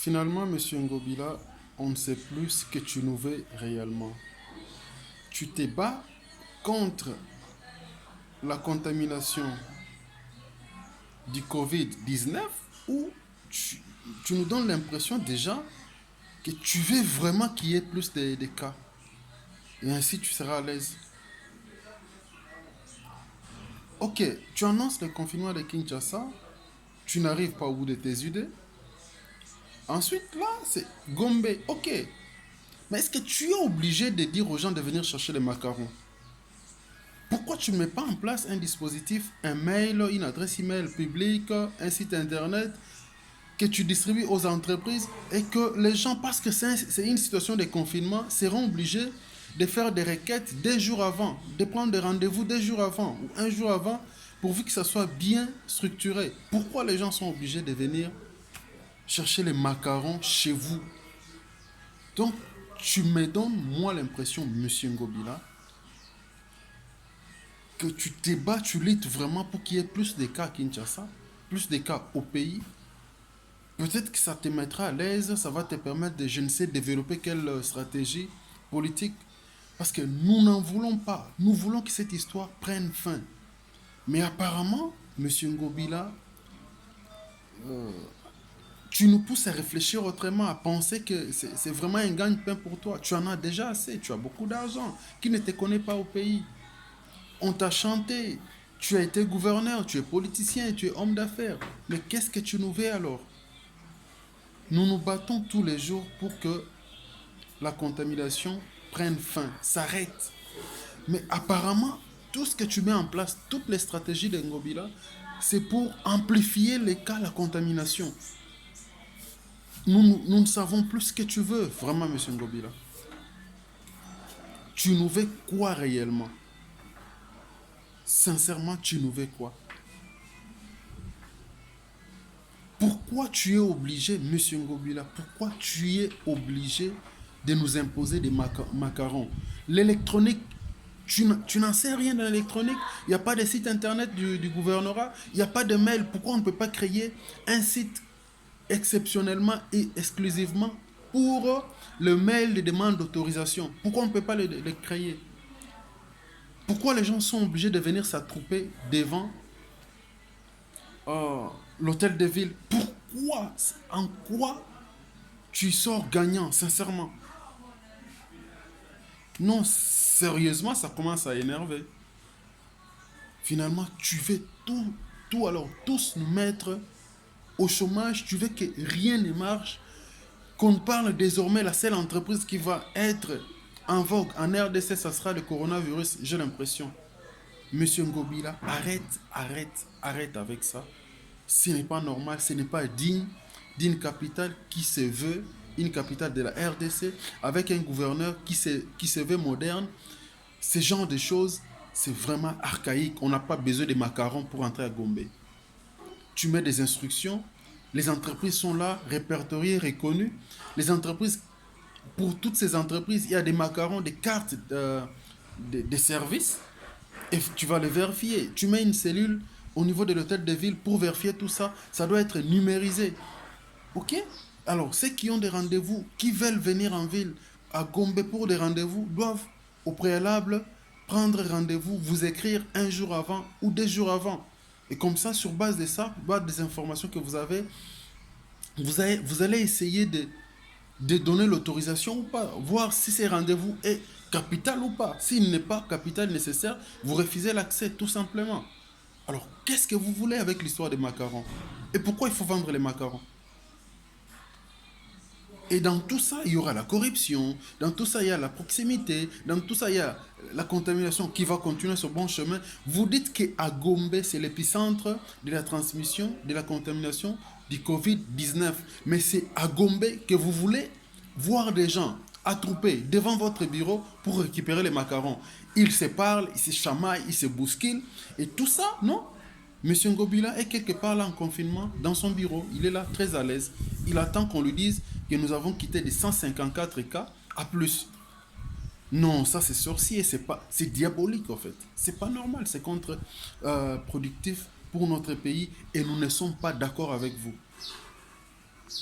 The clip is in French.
Finalement, Monsieur Ngobila, on ne sait plus ce que tu nous veux réellement. Tu te bats contre la contamination du Covid-19 ou tu, tu nous donnes l'impression déjà que tu veux vraiment qu'il y ait plus de cas et ainsi tu seras à l'aise. Ok, tu annonces le confinement de Kinshasa, tu n'arrives pas au bout de tes idées. Ensuite, là, c'est Gombe. Ok, mais est-ce que tu es obligé de dire aux gens de venir chercher les macarons? Pourquoi tu ne mets pas en place un dispositif, un mail, une adresse email publique, un site internet que tu distribues aux entreprises et que les gens, parce que c'est une situation de confinement, seront obligés de faire des requêtes des jours avant, de prendre des rendez-vous des jours avant ou un jour avant, pourvu que ça soit bien structuré. Pourquoi les gens sont obligés de venir chercher les macarons chez vous? Donc, tu me donnes, moi, l'impression, Monsieur Ngobila, que tu te bats, tu luttes vraiment pour qu'il y ait plus de cas à Kinshasa, plus de cas au pays. Peut-être que ça te mettra à l'aise, ça va te permettre de, je ne sais, développer quelle stratégie politique. Parce que nous n'en voulons pas. Nous voulons que cette histoire prenne fin. Mais apparemment, Monsieur Ngobila, tu nous pousses à réfléchir autrement, à penser que c'est vraiment un gagne-pain pour toi. Tu en as déjà assez, tu as beaucoup d'argent. Qui ne te connaît pas au pays? On t'a chanté. Tu as été gouverneur, tu es politicien, tu es homme d'affaires. Mais qu'est-ce que tu nous veux alors? Nous nous battons tous les jours pour que la contamination prenne fin, s'arrête. Mais apparemment, tout ce que tu mets en place, toutes les stratégies de Ngobila, c'est pour amplifier les cas, la contamination. Nous ne savons plus ce que tu veux, vraiment, Monsieur Ngobila. Tu nous veux quoi réellement? Sincèrement, tu nous veux quoi? Pourquoi tu es obligé, Monsieur Ngobila, pourquoi tu es obligé de nous imposer des macarons? L'électronique, tu n'en sais rien de l'électronique. Il n'y a pas de site internet du gouvernorat. Il n'y a pas de mail. Pourquoi on ne peut pas créer un site exceptionnellement et exclusivement pour le mail de demande d'autorisation? Pourquoi on ne peut pas le créer? Pourquoi les gens sont obligés de venir s'attrouper devant euh, l'hôtel de ville? Pourquoi? En quoi tu sors gagnant, sincèrement? Non, sérieusement, ça commence à énerver. Finalement, tu veux tout alors, tous nous mettre au chômage. Tu veux que rien ne marche. Qu'on parle désormais, la seule entreprise qui va être en vogue en RDC, ça sera le coronavirus, j'ai l'impression. Monsieur Ngobila, arrête avec ça. Ce n'est pas normal, ce n'est pas digne d'une capitale qui se veut une capitale de la RDC avec un gouverneur qui se veut moderne. Ce genre de choses, c'est vraiment archaïque. On n'a pas besoin de macarons pour entrer à Gombe. Tu mets des instructions, les entreprises sont là, répertoriées, reconnues. Les entreprises, pour toutes ces entreprises, il y a des macarons, des cartes de services et tu vas le vérifier. Tu mets une cellule au niveau de l'hôtel de ville pour vérifier tout ça. Ça doit être numérisé. Ok? Alors, ceux qui ont des rendez-vous, qui veulent venir en ville à Gombe pour des rendez-vous, doivent au préalable prendre rendez-vous, vous écrire un jour avant ou deux jours avant. Et comme ça, sur base de ça, base des informations que vous allez essayer de donner l'autorisation ou pas, voir si ces rendez-vous est capital ou pas. S'il n'est pas capital nécessaire, vous refusez l'accès tout simplement. Alors, qu'est-ce que vous voulez avec l'histoire des macarons? Et pourquoi il faut vendre les macarons? Et dans tout ça, il y aura la corruption, dans tout ça, il y a la proximité, dans tout ça, il y a la contamination qui va continuer sur bon chemin. Vous dites qu'à Gombe, c'est l'épicentre de la transmission, de la contamination du Covid-19. Mais c'est à Gombe que vous voulez voir des gens attroupés devant votre bureau pour récupérer les macarons. Ils se parlent, ils se chamaillent, ils se bousculent. Et tout ça, non? Monsieur Ngobila est quelque part là en confinement dans son bureau. Il est là très à l'aise. Il attend qu'on lui dise que nous avons quitté les 154 cas à plus. Non, ça c'est sorcier, c'est diabolique en fait. C'est pas normal, c'est contre productif pour notre pays et nous ne sommes pas d'accord avec vous.